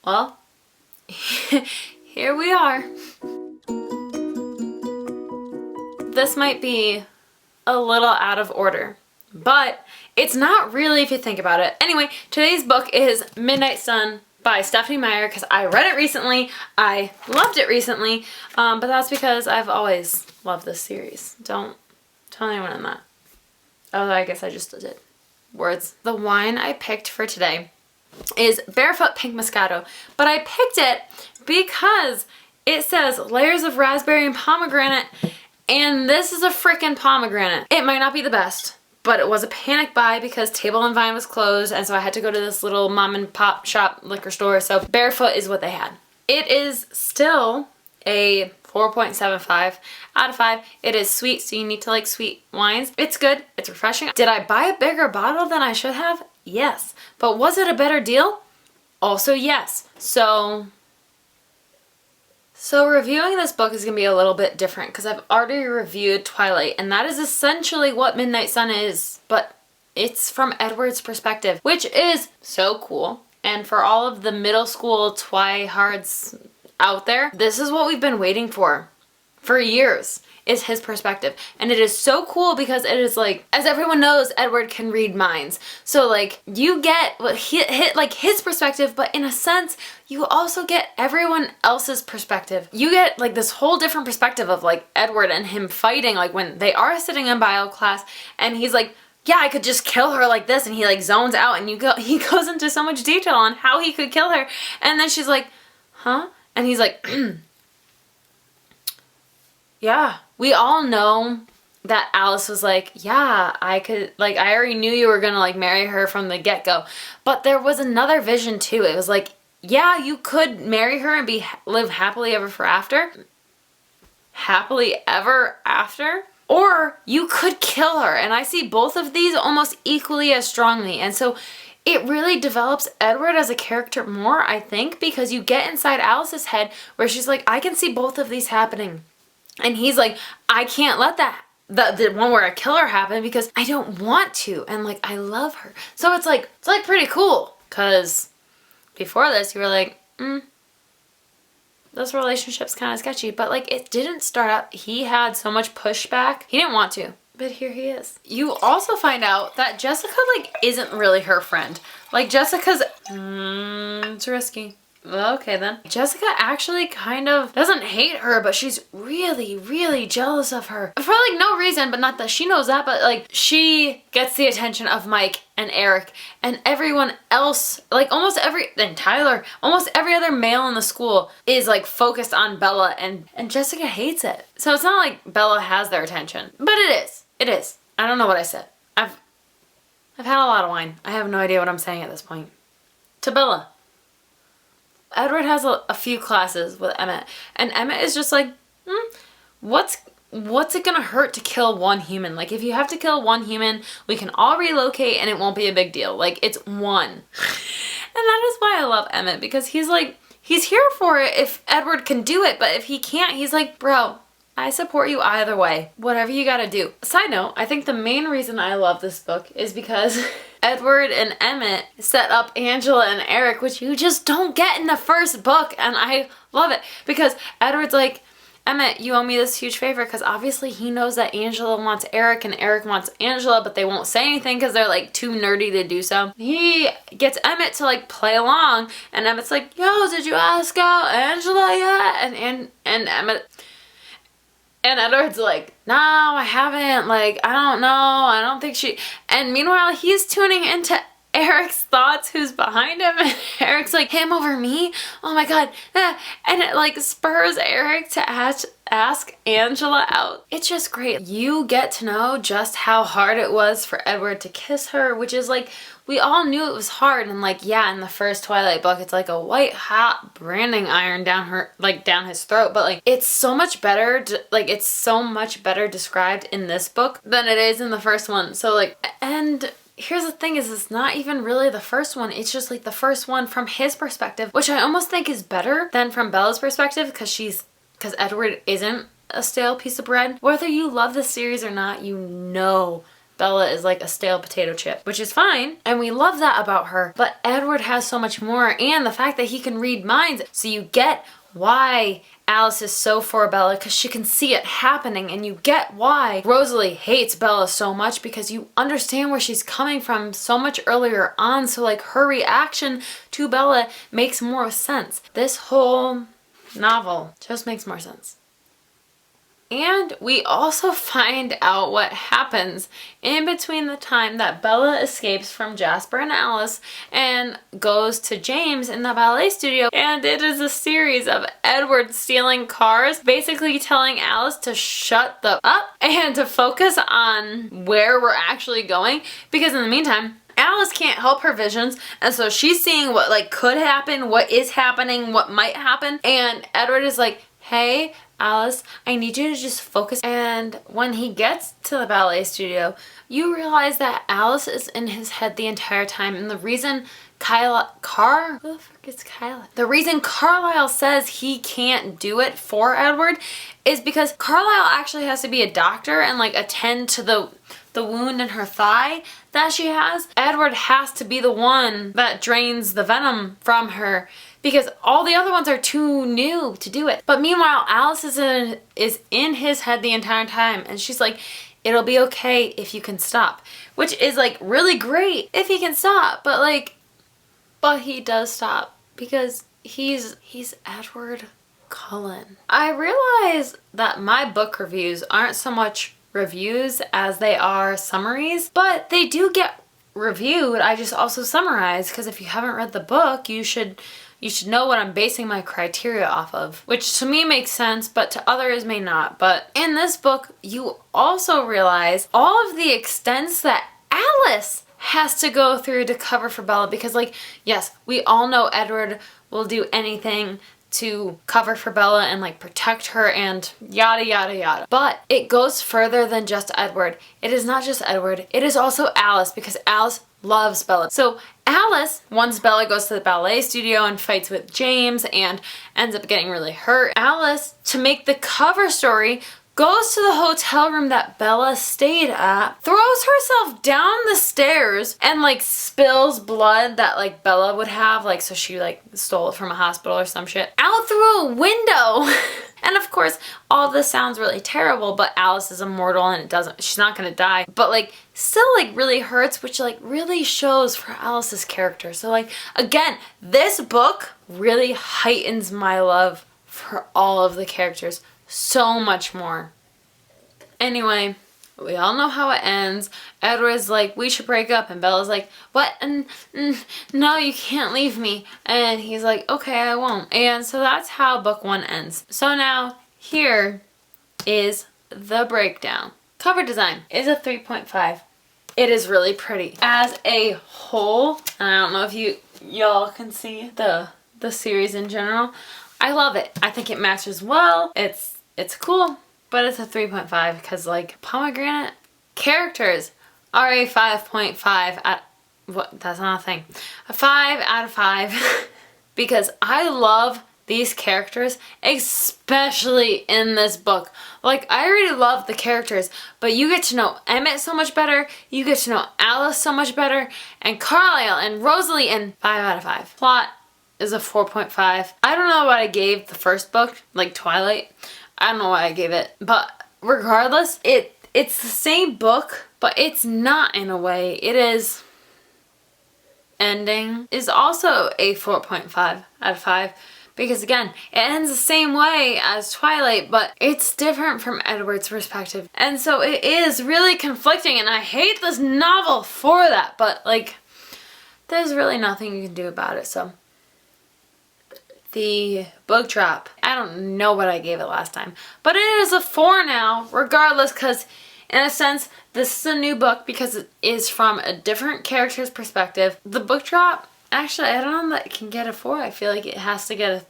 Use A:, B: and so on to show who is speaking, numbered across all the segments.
A: Well, here we are. This might be a little out of order, but it's not really if you think about it. Anyway, today's book is Midnight Sun by Stephanie Meyer because I read it recently. I loved it recently, but that's because I've always loved this series. Don't tell anyone in that. Oh, I guess I just did. Words. The wine I picked for today is Barefoot Pink Moscato, but I picked it because it says layers of raspberry and pomegranate, and this is a freaking pomegranate. It might not be the best, but it was a panic buy because Table and Vine was closed, and so I had to go to this little mom and pop shop liquor store, so Barefoot is what they had. It is still a 4.75 out of 5. It is sweet, so you need to like sweet wines. It's good. It's refreshing. Did I buy a bigger bottle than I should have? Yes. But was it a better deal? Also yes. So reviewing this book is going to be a little bit different because I've already reviewed Twilight, and that is essentially what Midnight Sun is, but it's from Edward's perspective, which is so cool. And for all of the middle school twihards out there, this is what we've been waiting for years, is his perspective. And it is so cool because it is like, as everyone knows, Edward can read minds. So like you get what like his perspective, but in a sense, you also get everyone else's perspective. You get like this whole different perspective of like Edward and him fighting, like when they are sitting in bio class and he's like, yeah, I could just kill her like this, and he like zones out and he goes into so much detail on how he could kill her. And then she's like, huh? And he's like, yeah, we all know that Alice was like, yeah, I could, like, I already knew you were gonna like marry her from the get-go. But there was another vision too. It was like, yeah, you could marry her and live happily ever after. Happily ever after. Or you could kill her. And I see both of these almost equally as strongly. And so it really develops Edward as a character more, I think, because you get inside Alice's head where she's like, I can see both of these happening. And he's like, I can't let that, the one where I kill her happen because I don't want to. And like, I love her. So it's like pretty cool. Because before this, you were like, this relationship's kind of sketchy. But like, it didn't start out, he had so much pushback. He didn't want to. But here he is. You also find out that Jessica like isn't really her friend. Like Jessica's, it's risky. Okay then. Jessica actually kind of doesn't hate her, but she's really, really jealous of her. For like no reason, but not that she knows that, but like she gets the attention of Mike and Eric and everyone else, like and Tyler, almost every other male in the school is like focused on Bella, and Jessica hates it. So it's not like Bella has their attention, but it is. It is. I don't know what I said. I've had a lot of wine. I have no idea what I'm saying at this point. To Bella. Edward has a few classes with Emmett, and Emmett is just like, what's it gonna hurt to kill one human? Like, if you have to kill one human, we can all relocate and it won't be a big deal. Like, it's one. And that is why I love Emmett, because he's like, he's here for it if Edward can do it, but if he can't, he's like, bro, I support you either way. Whatever you gotta do. Side note, I think the main reason I love this book is because Edward and Emmett set up Angela and Eric, which you just don't get in the first book, and I love it. Because Edward's like, Emmett, you owe me this huge favor, because obviously he knows that Angela wants Eric and Eric wants Angela, but they won't say anything because they're like too nerdy to do so. He gets Emmett to like play along, and Emmett's like, yo, did you ask out Angela yet? And Emmett... And Edward's like, no, I haven't. Like, I don't know. I don't think she... And meanwhile, he's tuning into Eric's thoughts, who's behind him. And Eric's like, him over me? Oh my god. And it like spurs Eric to ask Angela out. It's just great. You get to know just how hard it was for Edward to kiss her, which is like, we all knew it was hard. And like, yeah, in the first Twilight book, it's like a white hot branding iron down his throat. But like, it's so much better, it's so much better described in this book than it is in the first one. So like, and here's the thing is, it's not even really the first one. It's just like the first one from his perspective, which I almost think is better than from Bella's perspective, because Edward isn't a stale piece of bread. Whether you love this series or not, you know Bella is like a stale potato chip, which is fine. And we love that about her. But Edward has so much more, and the fact that he can read minds. So you get why Alice is so for Bella, because she can see it happening, and you get why Rosalie hates Bella so much, because you understand where she's coming from so much earlier on. So like her reaction to Bella makes more sense. This whole novel just makes more sense. And we also find out what happens in between the time that Bella escapes from Jasper and Alice and goes to James in the ballet studio. And it is a series of Edward stealing cars, basically telling Alice to shut the up and to focus on where we're actually going. Because in the meantime, Alice can't help her visions, and so she's seeing what like could happen, what is happening, what might happen. And Edward is like, hey, Alice, I need you to just focus. And when he gets to the ballet studio, you realize that Alice is in his head the entire time. And the reason the reason Carlisle says he can't do it for Edward is because Carlisle actually has to be a doctor and like attend to the wound in her thigh that she has. Edward has to be the one that drains the venom from her, because all the other ones are too new to do it. But meanwhile, Alice is in his head the entire time, and she's like, it'll be okay if you can stop. Which is like really great if he can stop, but he does stop because he's Edward Cullen. I realize that my book reviews aren't so much reviews as they are summaries, but they do get reviewed. I just also summarize, because if you haven't read the book, you should know what I'm basing my criteria off of, which to me makes sense, but to others may not. But in this book, you also realize all of the extents that Alice has to go through to cover for Bella, because like, yes, we all know Edward will do anything to cover for Bella and like protect her and yada yada yada. But it goes further than just Edward. It is not just Edward, it is also Alice, because Alice loves Bella. So Alice, once Bella goes to the ballet studio and fights with James and ends up getting really hurt, Alice, to make the cover story, goes to the hotel room that Bella stayed at, throws herself down the stairs, and like spills blood that like Bella would have, like, so she like stole it from a hospital or some shit, out through a window. And of course, all this sounds really terrible, but Alice is immortal and she's not gonna die, but like still like really hurts, which like really shows for Alice's character. So like, again, this book really heightens my love for all of the characters so much more. Anyway, we all know how it ends. Edward's like, we should break up, and Bella's like, what? No, you can't leave me. And he's like, okay, I won't. And so that's how book 1 ends. So now here is the breakdown. Cover design is a 3.5. It is really pretty. As a whole, and I don't know if y'all can see the series in general, I love it. I think it matches well. It's cool, but it's a 3.5 because like Pomegranate characters are a 5.5 at what? That's not a thing. A 5 out of 5 because I love these characters, especially in this book. Like, I already love the characters, but you get to know Emmett so much better, you get to know Alice so much better, and Carlisle and Rosalie, and 5 out of 5. Plot is a 4.5. I don't know what I gave the first book, like Twilight. I don't know what I gave it, but regardless, it's the same book, but it's not in a way. It is. Ending is also a 4.5 out of 5 because again, it ends the same way as Twilight, but it's different from Edward's perspective. And so it is really conflicting, and I hate this novel for that, but like, there's really nothing you can do about it, so. The book drop. I don't know what I gave it last time, but it is a 4 now, regardless, because in a sense, this is a new book because it is from a different character's perspective. The book drop, actually, I don't know that it can get a 4. I feel like it has to get a...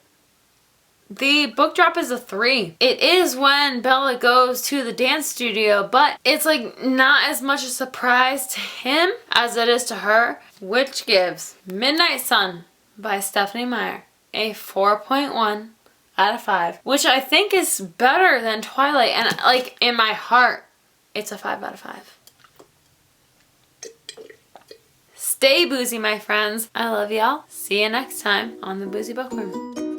A: The book drop is a 3. It is when Bella goes to the dance studio, but it's like not as much a surprise to him as it is to her, which gives Midnight Sun by Stephanie Meyer a 4.1 out of 5, which I think is better than Twilight, and like in my heart, it's a 5 out of 5. Stay boozy, my friends. I love y'all. See you next time on the Boozy Bookworm.